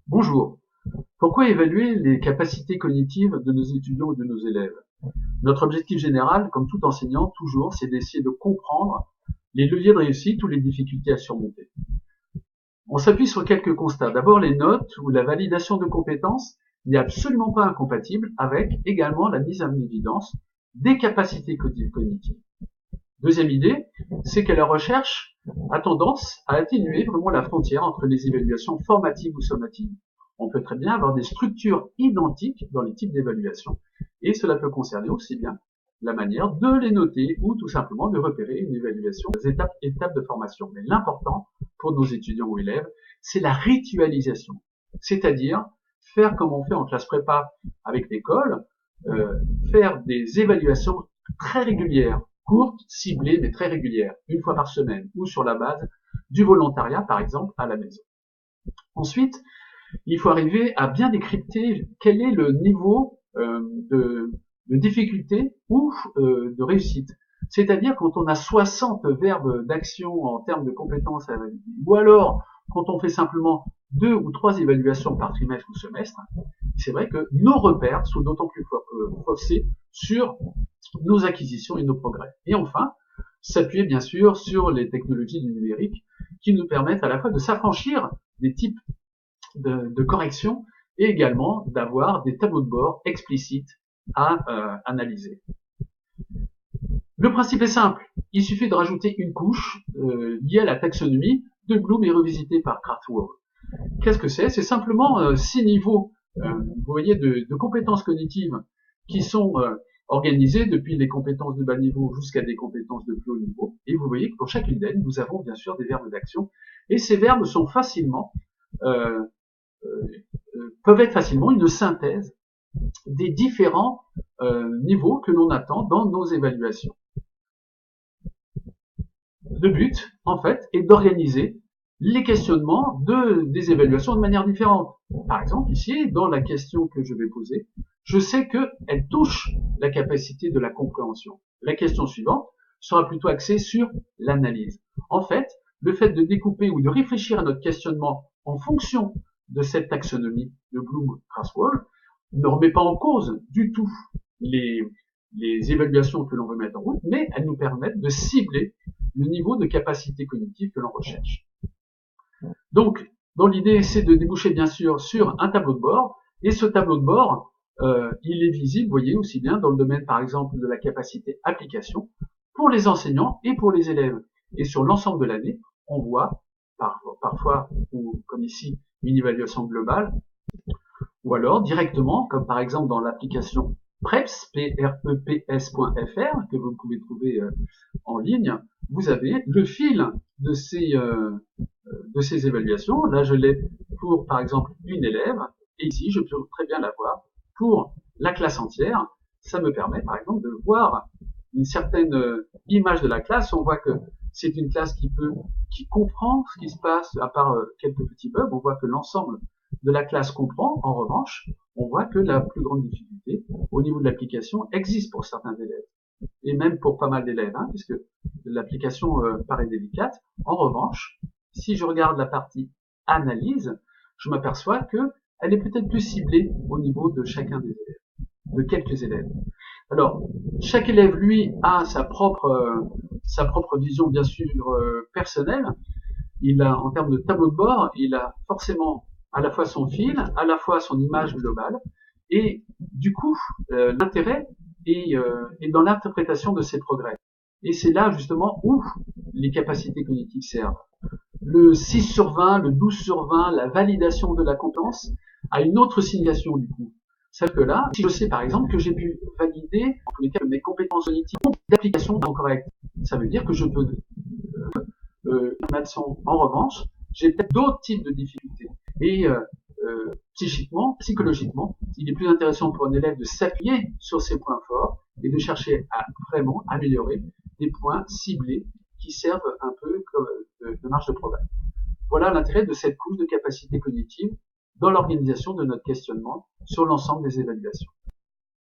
Bonjour. Pourquoi évaluer les capacités cognitives de nos étudiants ou de nos élèves? Notre objectif général, comme tout enseignant, toujours, c'est d'essayer de comprendre les leviers de réussite ou les difficultés à surmonter. On s'appuie sur quelques constats. D'abord, les notes ou la validation de compétences n'est absolument pas incompatible avec également la mise en évidence des capacités cognitives. Deuxième idée, c'est que la recherche a tendance à atténuer vraiment la frontière entre les évaluations formatives ou sommatives. On peut très bien avoir des structures identiques dans les types d'évaluation, et cela peut concerner aussi bien la manière de les noter ou tout simplement de repérer une évaluation des étapes de formation. Mais l'important pour nos étudiants ou élèves, c'est la ritualisation, c'est-à-dire faire comme on fait en classe prépa avec l'école, faire des évaluations très régulières, courtes, ciblées, mais très régulières, une fois par semaine, ou sur la base du volontariat, par exemple, à la maison. Ensuite, il faut arriver à bien décrypter quel est le niveau de difficulté ou de réussite. C'est-à-dire quand on a 60 verbes d'action en termes de compétences à valider, ou alors quand on fait simplement 2 ou 3 évaluations par trimestre ou semestre, c'est vrai que nos repères sont d'autant plus faussés sur nos acquisitions et nos progrès. Et enfin, s'appuyer bien sûr sur les technologies du numérique qui nous permettent à la fois de s'affranchir des types de correction et également d'avoir des tableaux de bord explicites à analyser. Le principe est simple, il suffit de rajouter une couche liée à la taxonomie de Bloom et revisitée par Krathwohl. Qu'est-ce que c'est? C'est simplement 6 niveaux, vous voyez, de compétences cognitives qui sont organisées depuis les compétences de bas niveau jusqu'à des compétences de plus haut niveau. Et vous voyez que pour chacune d'elles, nous avons bien sûr des verbes d'action. Et ces verbes sont facilement peuvent être facilement une synthèse des différents niveaux que l'on attend dans nos évaluations. Le but, en fait, est d'organiser les questionnements des évaluations de manière différente. Par exemple, ici, dans la question que je vais poser, je sais qu'elle touche la capacité de la compréhension. La question suivante sera plutôt axée sur l'analyse. En fait, le fait de découper ou de réfléchir à notre questionnement en fonction de cette taxonomie de Bloom-Krathwohl ne remet pas en cause du tout les évaluations que l'on veut mettre en route, mais elles nous permettent de cibler le niveau de capacité cognitive que l'on recherche. Donc, dans l'idée, c'est de déboucher bien sûr sur un tableau de bord, et ce tableau de bord, il est visible, vous voyez, aussi bien dans le domaine, par exemple, de la capacité application, pour les enseignants et pour les élèves. Et sur l'ensemble de l'année, on voit parfois, ou comme ici, une évaluation globale, ou alors directement, comme par exemple dans l'application PREPS, P-R-E-P-S.fr, que vous pouvez trouver en ligne, vous avez le fil de ces évaluations. Là, je l'ai pour, par exemple, une élève, et ici, je peux très bien l'avoir pour la classe entière. Ça me permet, par exemple, de voir une certaine image de la classe. On voit que c'est une classe qui comprend ce qui se passe, à part quelques petits bugs. On voit que l'ensemble de la classe comprend. En revanche, on voit que la plus grande difficulté au niveau de l'application existe pour certains élèves, et même pour pas mal d'élèves, puisque l'application paraît délicate. En revanche, si je regarde la partie analyse, je m'aperçois qu'elle est peut-être plus ciblée au niveau de chacun des élèves, de quelques élèves. Alors, chaque élève, lui, a sa propre vision, bien sûr, personnelle. Il a, en termes de tableau de bord, il a forcément à la fois son fil, à la fois son image globale, et du coup, l'intérêt est dans l'interprétation de ces progrès. Et c'est là, justement, où les capacités cognitives servent. Le 6 sur 20, le 12 sur 20, la validation de la compétence a une autre signation, du coup. C'est que là, si je sais par exemple que j'ai pu valider, en tous les cas, mes compétences cognitives d'application sont correctes, ça veut dire que je peux en revanche, j'ai peut-être d'autres types de difficultés. Et psychologiquement, il est plus intéressant pour un élève de s'appuyer sur ses points forts et de chercher à vraiment améliorer des points ciblés qui servent un peu comme de marge de progrès. Voilà l'intérêt de cette couche de capacité cognitive dans l'organisation de notre questionnement sur l'ensemble des évaluations.